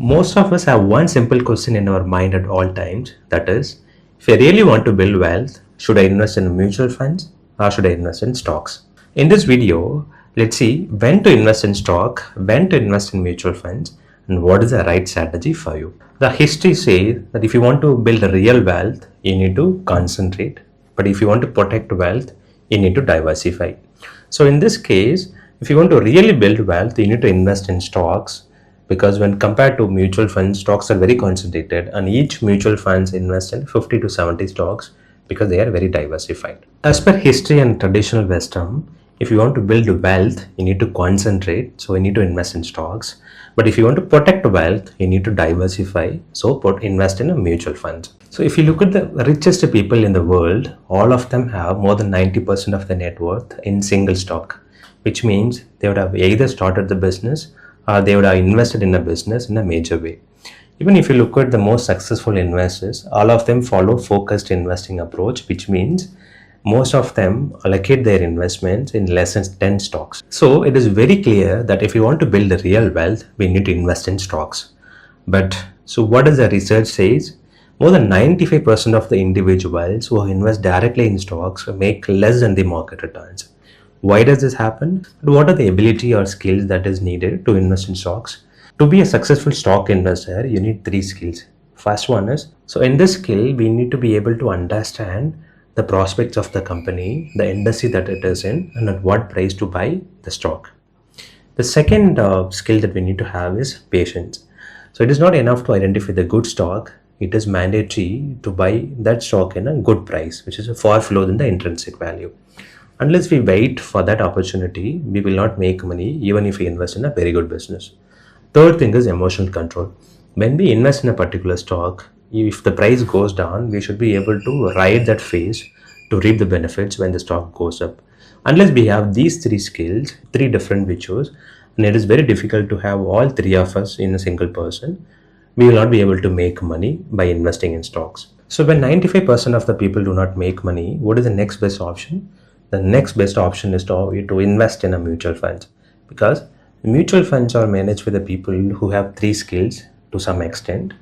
Most of us have one simple question in our mind at all times, that is, if I really want to build wealth, should I invest in mutual funds or should I invest in stocks? In this video, let's see when to invest in stock, when to invest in mutual funds, and what is the right strategy for you. The history says that if you want to build a real wealth, you need to concentrate. But if you want to protect wealth, you need to diversify. So in this case, if you want to really build wealth, you need to invest in stocks, because when compared to mutual funds, stocks are very concentrated and each mutual funds invest in 50 to 70 stocks because they are very diversified. As per history and traditional wisdom, if you want to build wealth, you need to concentrate, so you need to invest in stocks. But if you want to protect wealth, you need to diversify, so invest in a mutual fund. So if you look at the richest people in the world, all of them have more than 90% of their net worth in single stock, which means they would have either started the business they would have invested in a business in a major way. Even if you look at the most successful investors, all of them follow focused investing approach, which means most of them allocate their investments in less than 10 stocks. So it is very clear that if you want to build a real wealth, we need to invest in stocks. But so what does the research says? More than 95% of the individuals who invest directly in stocks make less than the market returns. Why does this happen? What are the ability or skills that is needed to invest in stocks? To be a successful stock investor, you need three skills. First one is, so in this skill, we need to be able to understand the prospects of the company, the industry that it is in, and at what price to buy the stock. The second skill that we need to have is patience. So it is not enough to identify the good stock. It is mandatory to buy that stock in a good price, which is far lower than the intrinsic value. Unless we wait for that opportunity, we will not make money even if we invest in a very good business. Third thing is emotional control. When we invest in a particular stock, if the price goes down, we should be able to ride that phase to reap the benefits when the stock goes up. Unless we have these three skills, three different virtues, and it is very difficult to have all three of us in a single person, we will not be able to make money by investing in stocks. So when 95% of the people do not make money, what is the next best option? The next best option is to invest in a mutual fund, because mutual funds are managed by the people who have three skills to some extent,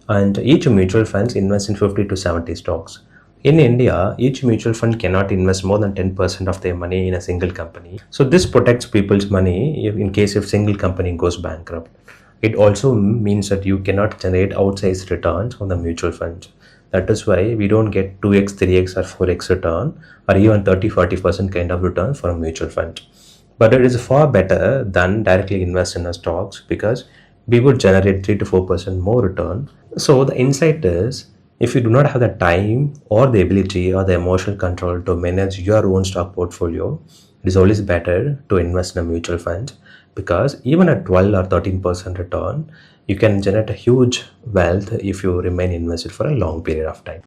and each mutual funds invest in 50 to 70 stocks. In India, each mutual fund cannot invest more than 10% of their money in a single company. So this protects people's money in case if single company goes bankrupt. It also means that you cannot generate outsized returns on the mutual funds. That is why we don't get 2x, 3x or 4x return or even 30-40% kind of return for a mutual fund. But it is far better than directly invest in a stocks, because we would generate 3 to 4% more return. So the insight is, if you do not have the time or the ability or the emotional control to manage your own stock portfolio, it is always better to invest in a mutual fund, because even at 12 or 13% return, you can generate a huge wealth if you remain invested for a long period of time.